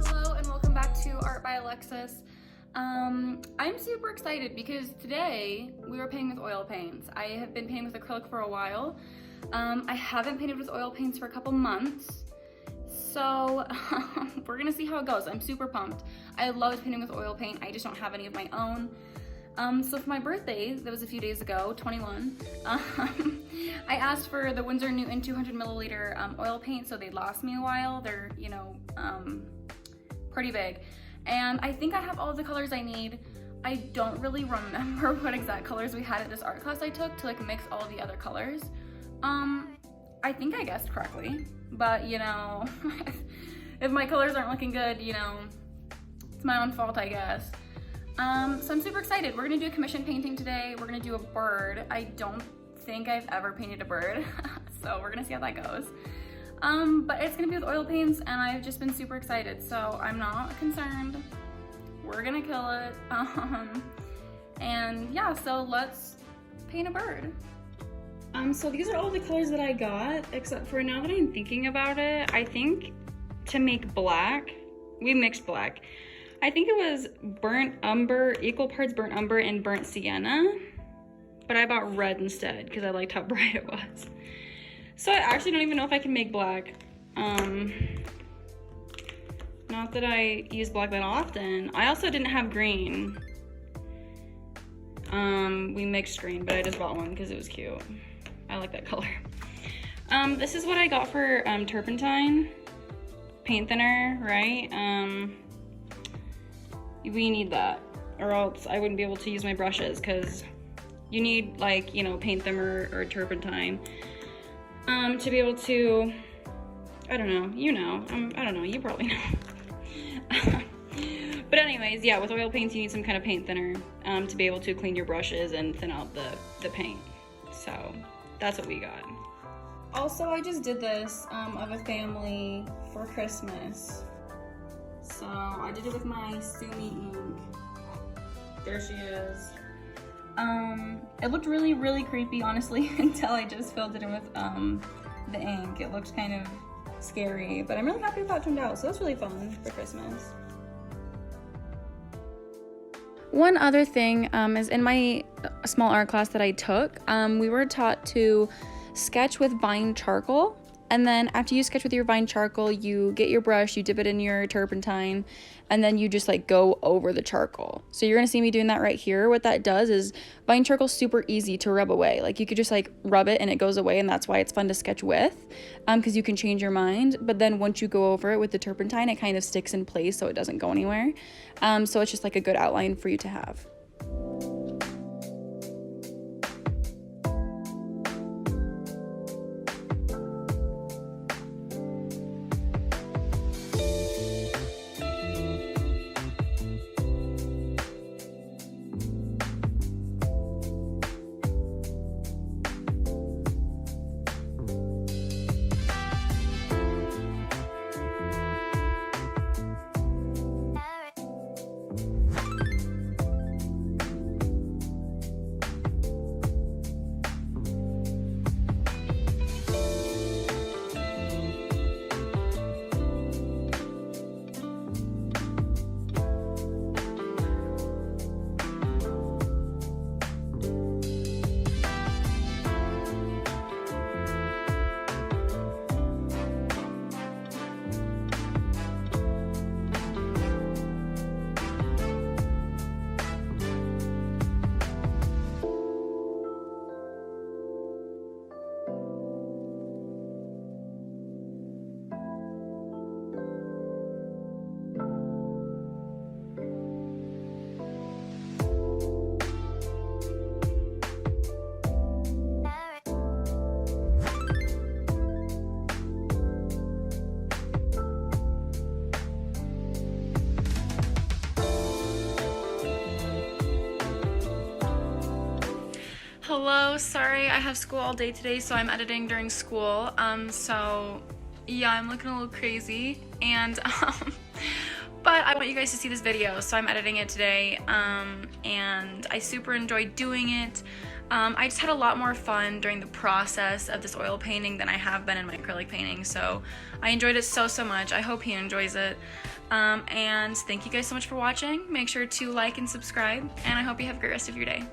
Hello and welcome back to Art by Alexis. I'm super excited because today we were painting with oil paints. I have been painting with acrylic for a while. I haven't painted with oil paints for a couple months. So we're gonna see how it goes. I'm super pumped. I love painting with oil paint. I just don't have any of my own. So for my birthday, that was a few days ago, 21, I asked for the Winsor Newton 200 milliliter oil paint so they'd last me a while. They're, you know, pretty big. And I think I have all of the colors I need. I don't really remember what exact colors we had at this art class I took to like mix all of the other colors. I think I guessed correctly, but you know, if my colors aren't looking good, you know, it's my own fault, I guess. So I'm super excited. We're gonna do a commission painting today. We're gonna do a bird. I don't think I've ever painted a bird, so we're gonna see how that goes. But it's gonna be with oil paints and I've just been super excited, so I'm not concerned. We're gonna kill it. And yeah, so let's paint a bird. So these are all the colors that I got, except for now that I'm thinking about it, I think to make black, we mixed black. I think it was burnt umber, equal parts burnt umber and burnt sienna, but I bought red instead because I liked how bright it was. So I actually don't even know if I can make black. Not that I use black that often. I also didn't have green. We mixed green, but I just bought one because it was cute. I like that color. This is what I got for turpentine, paint thinner, right? We need that, or else I wouldn't be able to use my brushes because you need like, you know, paint thinner or turpentine. To be able to, I don't know, you know, I don't know, you probably know. But anyways, yeah, with oil paints, you need some kind of paint thinner to be able to clean your brushes and thin out the paint. So that's what we got. Also, I just did this of a family for Christmas. So I did it with my Sumi ink. There she is. It looked really, really creepy, honestly, until I just filled it in with the ink. It looked kind of scary, but I'm really happy with how it turned out. So that's really fun for Christmas. One other thing is in my small art class that I took, we were taught to sketch with vine charcoal. And then after you sketch with your vine charcoal, you get your brush, you dip it in your turpentine, and then you just like go over the charcoal. So you're gonna see me doing that right here. What that does is vine charcoal is super easy to rub away. Like you could just like rub it and it goes away, and that's why it's fun to sketch with, because you can change your mind. But then once you go over it with the turpentine, it kind of sticks in place so it doesn't go anywhere. So it's just like a good outline for you to have. Hello, sorry, I have school all day today, so I'm editing during school. So yeah, I'm looking a little crazy, and but I want you guys to see this video, so I'm editing it today, and I super enjoyed doing it. I just had a lot more fun during the process of this oil painting than I have been in my acrylic painting, so I enjoyed it so much. I hope he enjoys it. And thank you guys so much for watching. Make sure to like and subscribe, and I hope you have a great rest of your day.